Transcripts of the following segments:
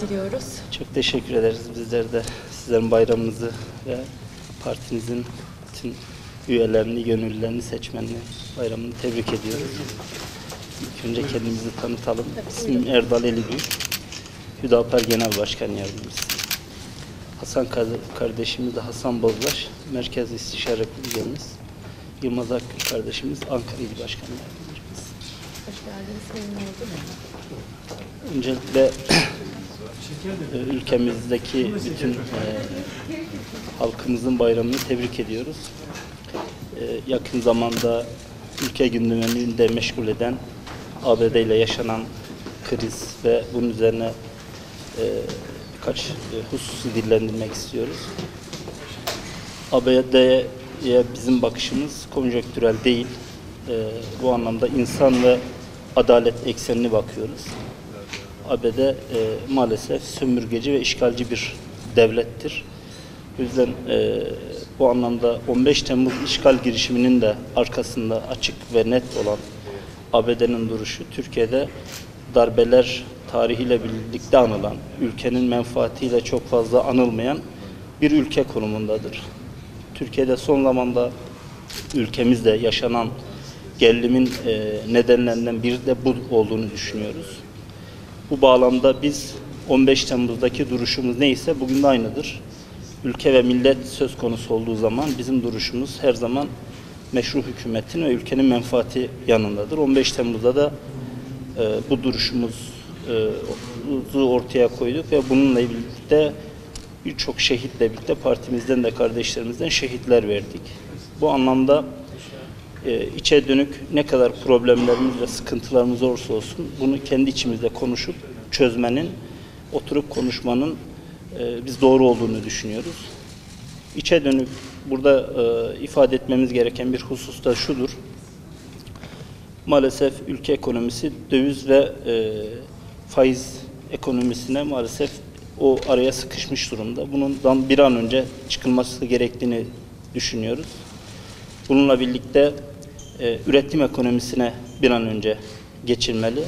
Diliyoruz. Çok teşekkür ederiz. Bizler de sizlerin bayramınızı ve partinizin bütün üyelerini, gönüllülerini, seçmenlerini bayramını tebrik ediyoruz. İlk önce kendimizi tanıtalım. İsmim Erdal Elibük, Hüdapar Genel Başkan Yardımcısı. Hasan kardeşimiz de Hasan Bozbaş, Merkez İstişare Üyemiz. Yılmaz Akgül kardeşimiz Ankara İl Başkanı Yardımcımız. Hoş geldiniz. Memnun oldum. Öncelikle ülkemizdeki bütün halkımızın bayramını tebrik ediyoruz. Yakın zamanda ülke gündemini de meşgul eden ABD ile yaşanan kriz ve bunun üzerine birkaç hususu dillendirmek istiyoruz. ABD'ye bizim bakışımız konjonktürel değil. Bu anlamda insan ve adalet eksenini bakıyoruz. ABD maalesef sömürgeci ve işgalci bir devlettir. O yüzden bu anlamda 15 Temmuz işgal girişiminin de arkasında açık ve net olan ABD'nin duruşu, Türkiye'de darbeler tarihiyle birlikte anılan, ülkenin menfaatiyle çok fazla anılmayan bir ülke konumundadır. Türkiye'de son zamanda ülkemizde yaşanan gerilimin nedenlerinden biri de bu olduğunu düşünüyoruz. Bu bağlamda biz 15 Temmuz'daki duruşumuz neyse bugün de aynıdır. Ülke ve millet söz konusu olduğu zaman bizim duruşumuz her zaman meşru hükümetin ve ülkenin menfaati yanındadır. 15 Temmuz'da da bu duruşumuzu ortaya koyduk ve bununla birlikte birçok şehitle birlikte partimizden de kardeşlerimizden şehitler verdik. Bu anlamda içe dönük ne kadar problemlerimiz ve sıkıntılarımız olursa olsun bunu kendi içimizde konuşup çözmenin, oturup konuşmanın biz doğru olduğunu düşünüyoruz. İçe dönük burada ifade etmemiz gereken bir husus da şudur. Maalesef ülke ekonomisi döviz ve faiz ekonomisine maalesef o araya sıkışmış durumda. Bundan bir an önce çıkılması gerektiğini düşünüyoruz. Bununla birlikte üretim ekonomisine bir an önce geçilmeli.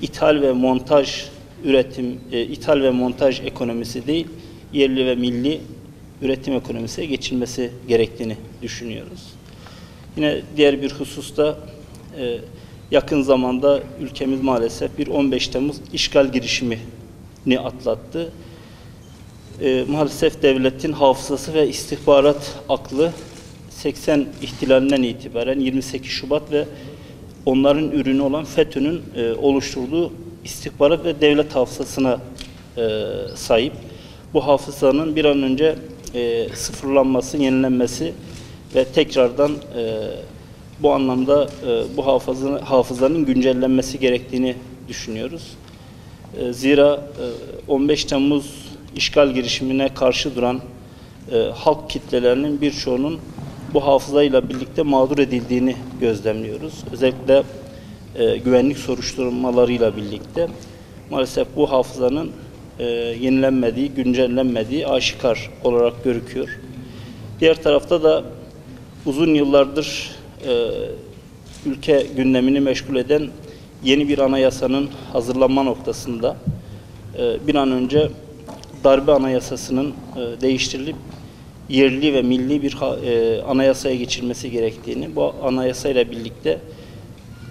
İthal ve montaj ithal ve montaj ekonomisi değil, yerli ve milli üretim ekonomisine geçilmesi gerektiğini düşünüyoruz. Yine diğer bir hususta yakın zamanda ülkemiz maalesef bir 15 Temmuz işgal girişimini atlattı. Maalesef devletin hafızası ve istihbarat aklı 80 ihtilalinden itibaren 28 Şubat ve onların ürünü olan FETÖ'nün oluşturduğu istihbarat ve devlet hafızasına sahip. Bu hafızanın bir an önce sıfırlanması, yenilenmesi ve tekrardan bu anlamda bu hafızanın güncellenmesi gerektiğini düşünüyoruz. Zira 15 Temmuz işgal girişimine karşı duran halk kitlelerinin birçoğunun bu hafızayla birlikte mağdur edildiğini gözlemliyoruz. Özellikle güvenlik soruşturmalarıyla birlikte maalesef bu hafızanın yenilenmediği, güncellenmediği aşikar olarak görüküyor. Diğer tarafta da uzun yıllardır ülke gündemini meşgul eden yeni bir anayasanın hazırlanma noktasında bir an önce darbe anayasasının değiştirilip yerli ve milli bir anayasaya geçilmesi gerektiğini, bu anayasayla birlikte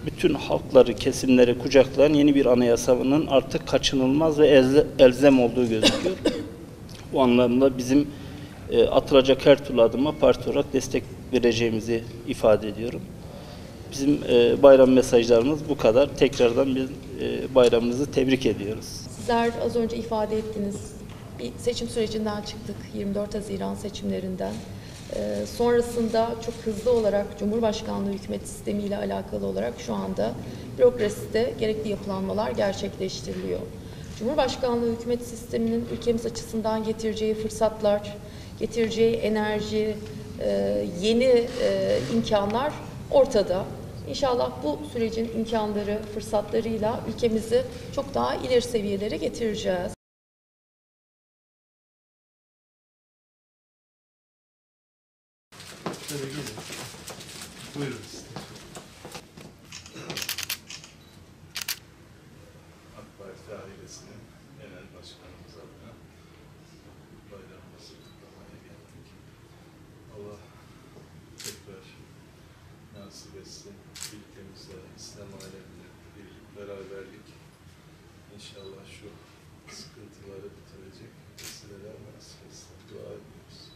bütün halkları, kesimleri kucaklayan yeni bir anayasanın artık kaçınılmaz ve elzem olduğu gözüküyor. Bu anlamda bizim atılacak her türlü adıma parti olarak destek vereceğimizi ifade ediyorum. Bizim bayram mesajlarımız bu kadar. Tekrardan biz bayramımızı tebrik ediyoruz. Sizler az önce ifade ettiniz. Bir seçim sürecinden çıktık, 24 Haziran seçimlerinden. Sonrasında çok hızlı olarak Cumhurbaşkanlığı hükümet sistemiyle alakalı olarak şu anda bürokraside gerekli yapılanmalar gerçekleştiriliyor. Cumhurbaşkanlığı hükümet sisteminin ülkemiz açısından getireceği fırsatlar, getireceği enerji, yeni imkanlar ortada. İnşallah bu sürecin imkanları, fırsatlarıyla ülkemizi çok daha ileri seviyelere getireceğiz. Şöyle gelin. Buyurun. AK Parti ailesinin genel başkanımız adına bayramımızı kutlamaya geldik. Allah tekrar nasip etsin. Ülkemizde, İslam aleminde birlik, beraberlik, İnşallah şu sıkıntıları bitirecek vesileler nasip etsin. Dua ediyoruz.